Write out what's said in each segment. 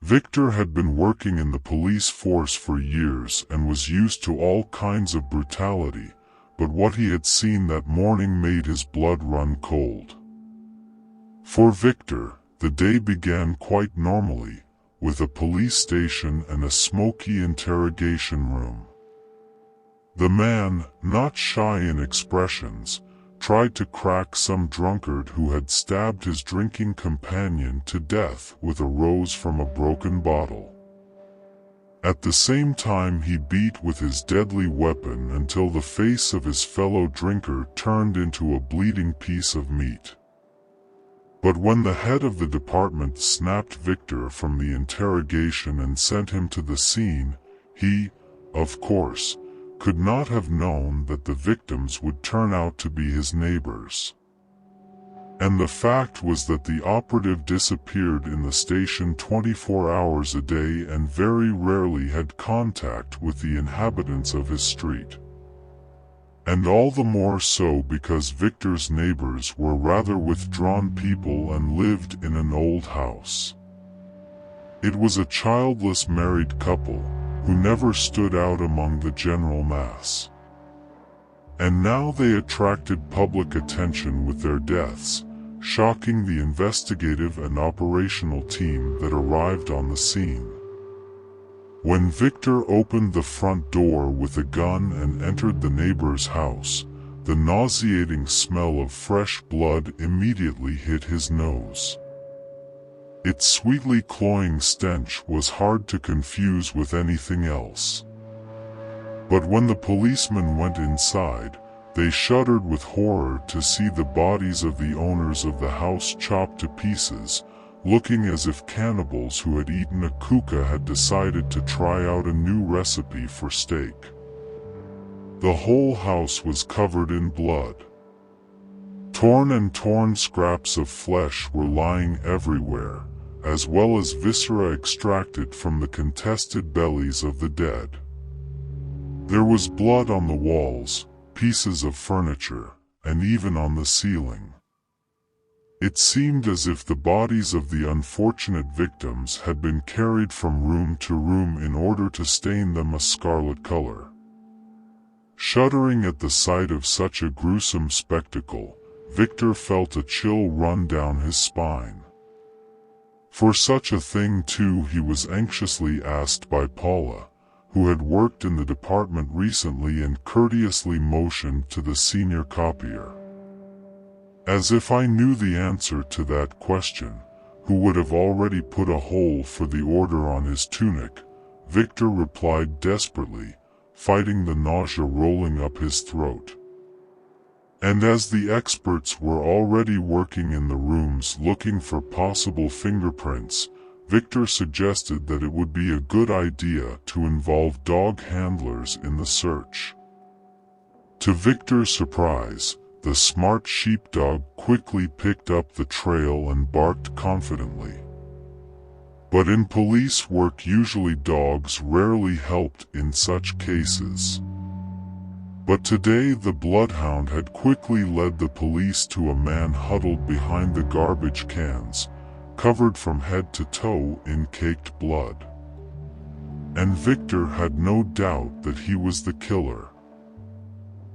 Victor had been working in the police force for years and was used to all kinds of brutality, but what he had seen that morning made his blood run cold. For Victor, the day began quite normally, with a police station and a smoky interrogation room. The man, not shy in expressions, tried to crack some drunkard who had stabbed his drinking companion to death with a rose from a broken bottle. At the same time he beat with his deadly weapon until the face of his fellow drinker turned into a bleeding piece of meat. But when the head of the department snapped Victor from the interrogation and sent him to the scene, he, of course, could not have known that the victims would turn out to be his neighbors. And the fact was that the operative disappeared in the station 24 hours a day and very rarely had contact with the inhabitants of his street. And all the more so because Victor's neighbors were rather withdrawn people and lived in an old house. It was a childless married couple, who never stood out among the general mass. And now they attracted public attention with their deaths, shocking the investigative and operational team that arrived on the scene. When Victor opened the front door with a gun and entered the neighbor's house, the nauseating smell of fresh blood immediately hit his nose. Its sweetly cloying stench was hard to confuse with anything else. But when the policemen went inside, they shuddered with horror to see the bodies of the owners of the house chopped to pieces, looking as if cannibals who had eaten a kuka had decided to try out a new recipe for steak. The whole house was covered in blood. Torn scraps of flesh were lying everywhere, as well as viscera extracted from the contested bellies of the dead. There was blood on the walls, pieces of furniture, and even on the ceiling. It seemed as if the bodies of the unfortunate victims had been carried from room to room in order to stain them a scarlet color. Shuddering at the sight of such a gruesome spectacle, Victor felt a chill run down his spine. For such a thing too he was anxiously asked by Paula, who had worked in the department recently and courteously motioned to the senior copier. As if I knew the answer to that question, who would have already put a hole for the order on his tunic, Victor replied desperately, fighting the nausea rolling up his throat. And as the experts were already working in the rooms looking for possible fingerprints, Victor suggested that it would be a good idea to involve dog handlers in the search. To Victor's surprise, the smart sheepdog quickly picked up the trail and barked confidently. But in police work usually dogs rarely helped in such cases. But today the bloodhound had quickly led the police to a man huddled behind the garbage cans, covered from head to toe in caked blood. And Victor had no doubt that he was the killer.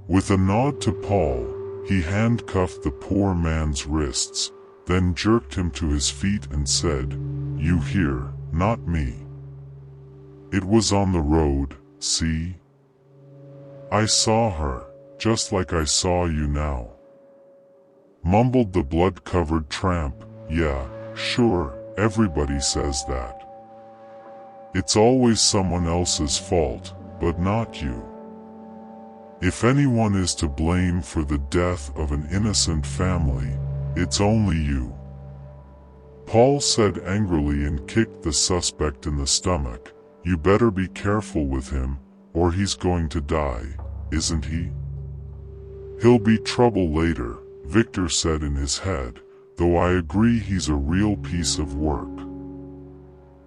With a nod to Paul, he handcuffed the poor man's wrists, then jerked him to his feet and said, "You here, not me. It was on the road, see? I saw her, just like I saw you now." Mumbled the blood-covered tramp, "Yeah, sure, everybody says that. It's always someone else's fault, but not you. If anyone is to blame for the death of an innocent family, it's only you." Paul said angrily and kicked the suspect in the stomach, "You better be careful with him, or he's going to die, isn't he?" "He'll be trouble later," Victor said in his head, "though I agree he's a real piece of work."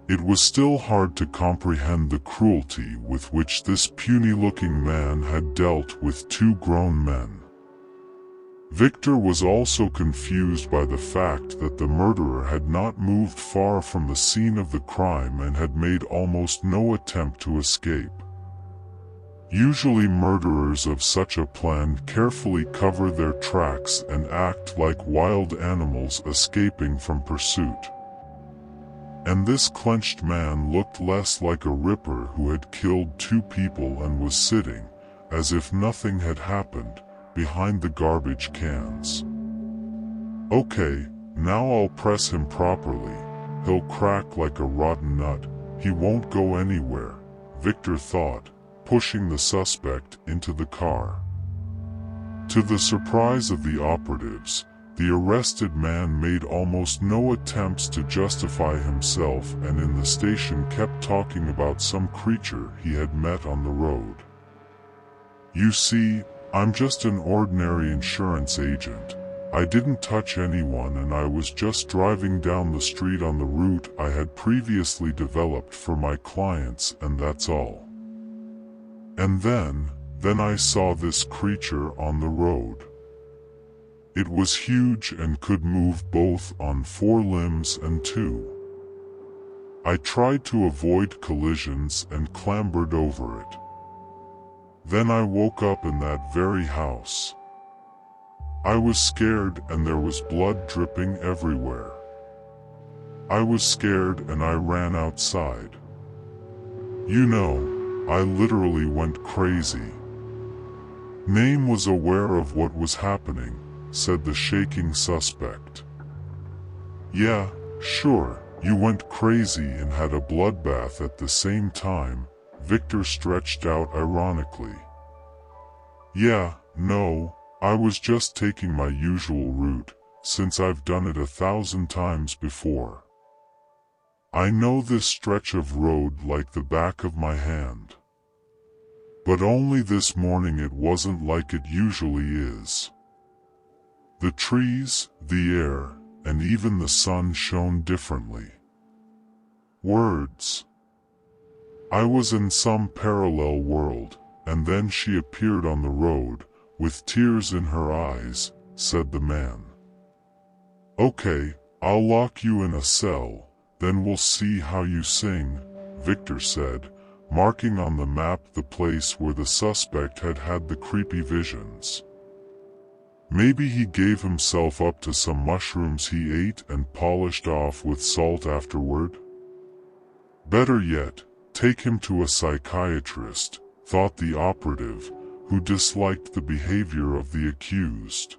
It was still hard to comprehend the cruelty with which this puny-looking man had dealt with two grown men. Victor was also confused by the fact that the murderer had not moved far from the scene of the crime and had made almost no attempt to escape. Usually murderers of such a plan carefully cover their tracks and act like wild animals escaping from pursuit. And this clenched man looked less like a ripper who had killed 2 people and was sitting, as if nothing had happened, behind the garbage cans. Okay, now I'll press him properly. He'll crack like a rotten nut. He won't go anywhere, Victor thought, pushing the suspect into the car. To the surprise of the operatives, the arrested man made almost no attempts to justify himself and in the station kept talking about some creature he had met on the road. "You see, I'm just an ordinary insurance agent. I didn't touch anyone and I was just driving down the street on the route I had previously developed for my clients and that's all. And then I saw this creature on the road. It was huge and could move both on 4 limbs and 2. I tried to avoid collisions and clambered over it. Then I woke up in that very house. I was scared and there was blood dripping everywhere. I was scared and I ran outside. You know, I literally went crazy." Name was aware of what was happening, said the shaking suspect. "Yeah, sure, you went crazy and had a bloodbath at the same time," Victor stretched out ironically. "Yeah, no, I was just taking my usual route, since I've done it 1,000 times before. I know this stretch of road like the back of my hand. But only this morning it wasn't like it usually is. The trees, the air, and even the sun shone differently. Words. I was in some parallel world, and then she appeared on the road, with tears in her eyes," said the man. "Okay, I'll lock you in a cell, then we'll see how you sing," Victor said, marking on the map the place where the suspect had had the creepy visions. Maybe he gave himself up to some mushrooms he ate and polished off with salt afterward? Better yet, take him to a psychiatrist, thought the operative, who disliked the behavior of the accused.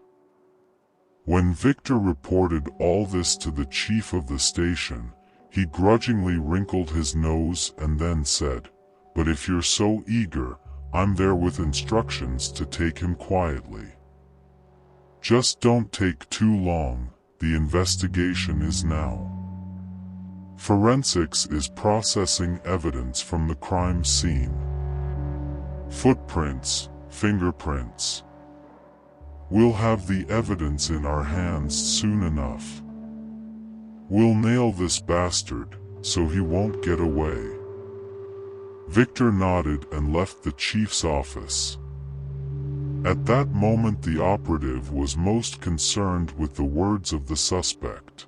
When Victor reported all this to the chief of the station, he grudgingly wrinkled his nose and then said, "But if you're so eager, I'm there with instructions to take him quietly. Just don't take too long, the investigation is now. Forensics is processing evidence from the crime scene. Footprints, fingerprints. We'll have the evidence in our hands soon enough. We'll nail this bastard, so he won't get away." Victor nodded and left the chief's office. At that moment the operative was most concerned with the words of the suspect.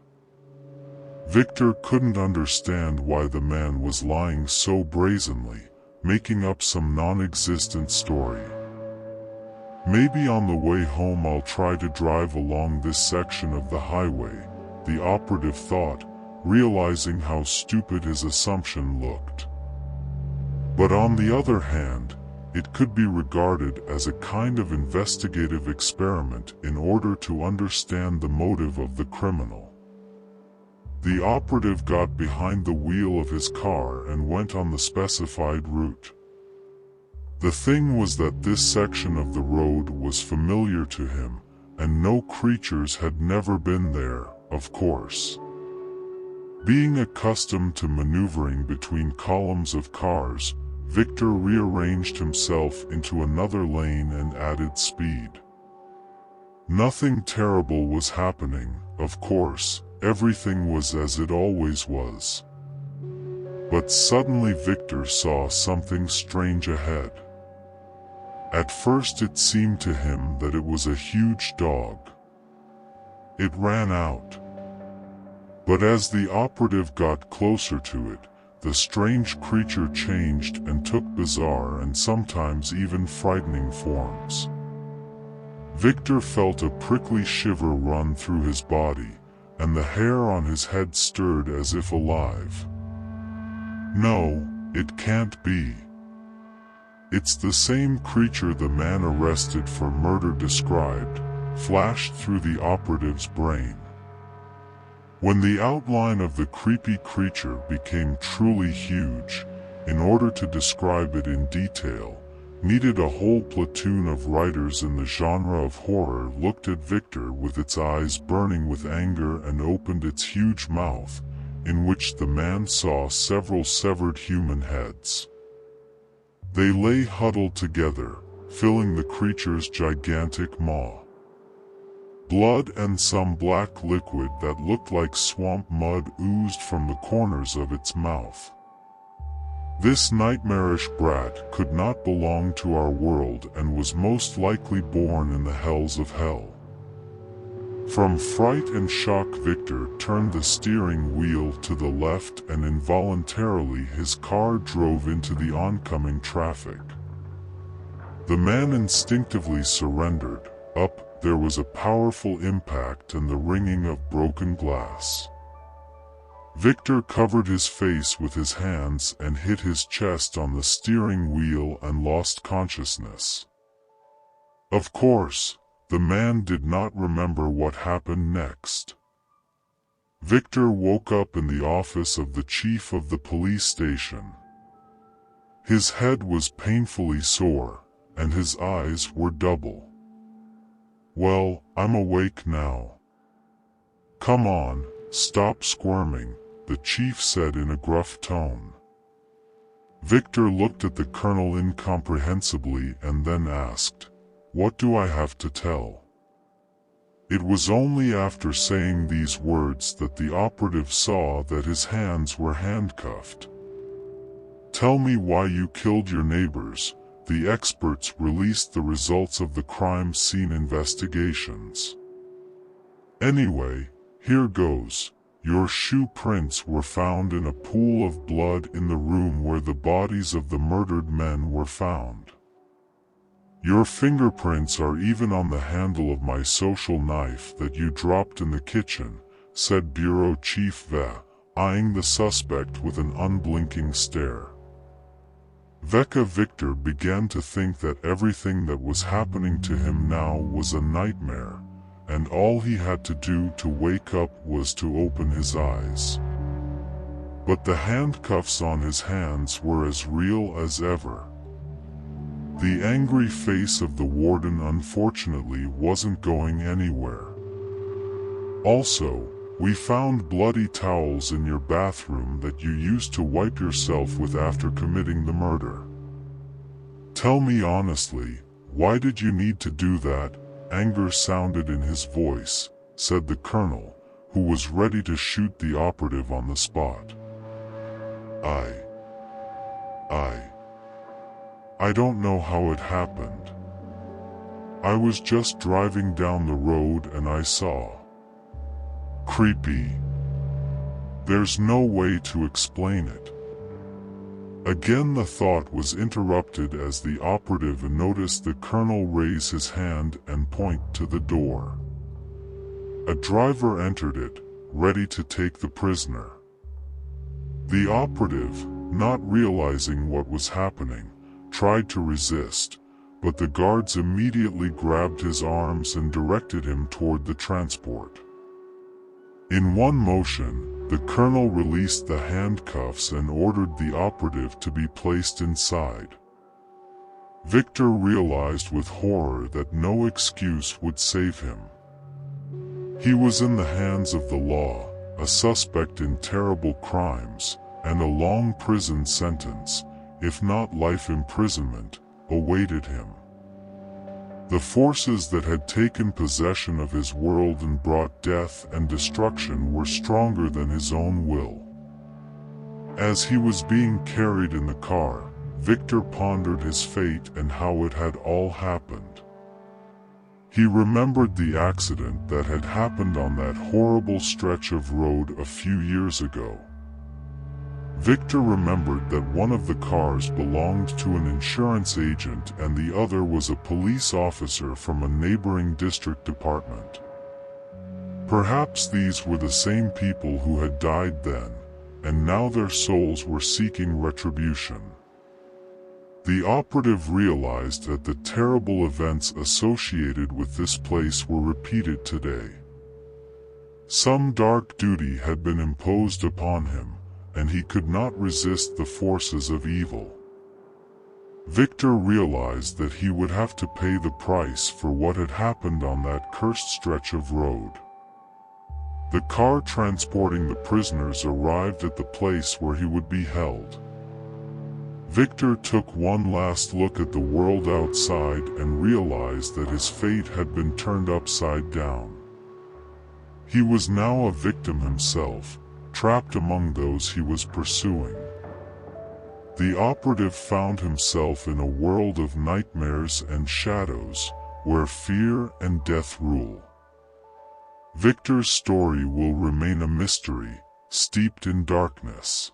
Victor couldn't understand why the man was lying so brazenly, making up some non-existent story. "Maybe on the way home I'll try to drive along this section of the highway," the operative thought, realizing how stupid his assumption looked. But on the other hand, it could be regarded as a kind of investigative experiment in order to understand the motive of the criminal. The operative got behind the wheel of his car and went on the specified route. The thing was that this section of the road was familiar to him, and no creatures had never been there, of course. Being accustomed to maneuvering between columns of cars, Victor rearranged himself into another lane and added speed. Nothing terrible was happening, of course, everything was as it always was. But suddenly Victor saw something strange ahead. At first it seemed to him that it was a huge dog. It ran out. But as the operative got closer to it, the strange creature changed and took bizarre and sometimes even frightening forms. Victor felt a prickly shiver run through his body, and the hair on his head stirred as if alive. No, it can't be. It's the same creature the man arrested for murder described, flashed through the operative's brain. When the outline of the creepy creature became truly huge, in order to describe it in detail, needed a whole platoon of writers in the genre of horror looked at Victor with its eyes burning with anger and opened its huge mouth, in which the man saw several severed human heads. They lay huddled together, filling the creature's gigantic maw. Blood and some black liquid that looked like swamp mud oozed from the corners of its mouth. This nightmarish brat could not belong to our world and was most likely born in the hells of hell. From fright and shock, Victor turned the steering wheel to the left and involuntarily his car drove into the oncoming traffic. The man instinctively surrendered. Up, there was a powerful impact and the ringing of broken glass. Victor covered his face with his hands and hit his chest on the steering wheel and lost consciousness. Of course, the man did not remember what happened next. Victor woke up in the office of the chief of the police station. His head was painfully sore, and his eyes were double. "Well, I'm awake now." "Come on, stop squirming," the chief said in a gruff tone. Victor looked at the colonel incomprehensibly and then asked, "What do I have to tell?" It was only after saying these words that the operative saw that his hands were handcuffed. "Tell me why you killed your neighbors." The experts released the results of the crime scene investigations. "Anyway, here goes. Your shoe prints were found in a pool of blood in the room where the bodies of the murdered men were found. Your fingerprints are even on the handle of my social knife that you dropped in the kitchen," said Bureau Chief Ve, eyeing the suspect with an unblinking stare. Victor began to think that everything that was happening to him now was a nightmare, and all he had to do to wake up was to open his eyes. But the handcuffs on his hands were as real as ever. The angry face of the warden unfortunately wasn't going anywhere. "Also, we found bloody towels in your bathroom that you used to wipe yourself with after committing the murder. Tell me honestly, why did you need to do that?" Anger sounded in his voice, said the colonel, who was ready to shoot the operative on the spot. I don't know how it happened. I was just driving down the road and I saw. Creepy. There's no way to explain it. Again the thought was interrupted as the operative noticed the colonel raise his hand and point to the door. A driver entered it, ready to take the prisoner. The operative, not realizing what was happening, tried to resist, but the guards immediately grabbed his arms and directed him toward the transport. In one motion, the colonel released the handcuffs and ordered the operative to be placed inside. Victor realized with horror that no excuse would save him. He was in the hands of the law, a suspect in terrible crimes, and a long prison sentence, if not life imprisonment, awaited him. The forces that had taken possession of his world and brought death and destruction were stronger than his own will. As he was being carried in the car, Victor pondered his fate and how it had all happened. He remembered the accident that had happened on that horrible stretch of road a few years ago. Victor remembered that one of the cars belonged to an insurance agent and the other was a police officer from a neighboring district department. Perhaps these were the same people who had died then, and now their souls were seeking retribution. The operative realized that the terrible events associated with this place were repeated today. Some dark duty had been imposed upon him, and he could not resist the forces of evil. Victor realized that he would have to pay the price for what had happened on that cursed stretch of road. The car transporting the prisoners arrived at the place where he would be held. Victor took one last look at the world outside and realized that his fate had been turned upside down. He was now a victim himself, trapped among those he was pursuing. The operative found himself in a world of nightmares and shadows, where fear and death rule. Victor's story will remain a mystery, steeped in darkness.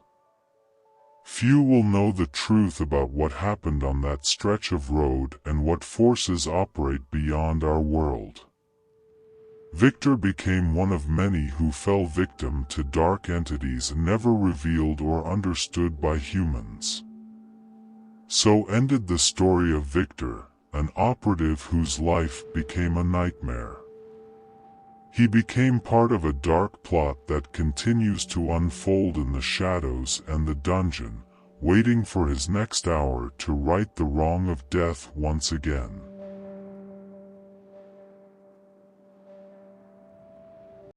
Few will know the truth about what happened on that stretch of road and what forces operate beyond our world. Victor became one of many who fell victim to dark entities never revealed or understood by humans. So ended the story of Victor, an operative whose life became a nightmare. He became part of a dark plot that continues to unfold in the shadows and the dungeon, waiting for his next hour to right the wrong of death once again.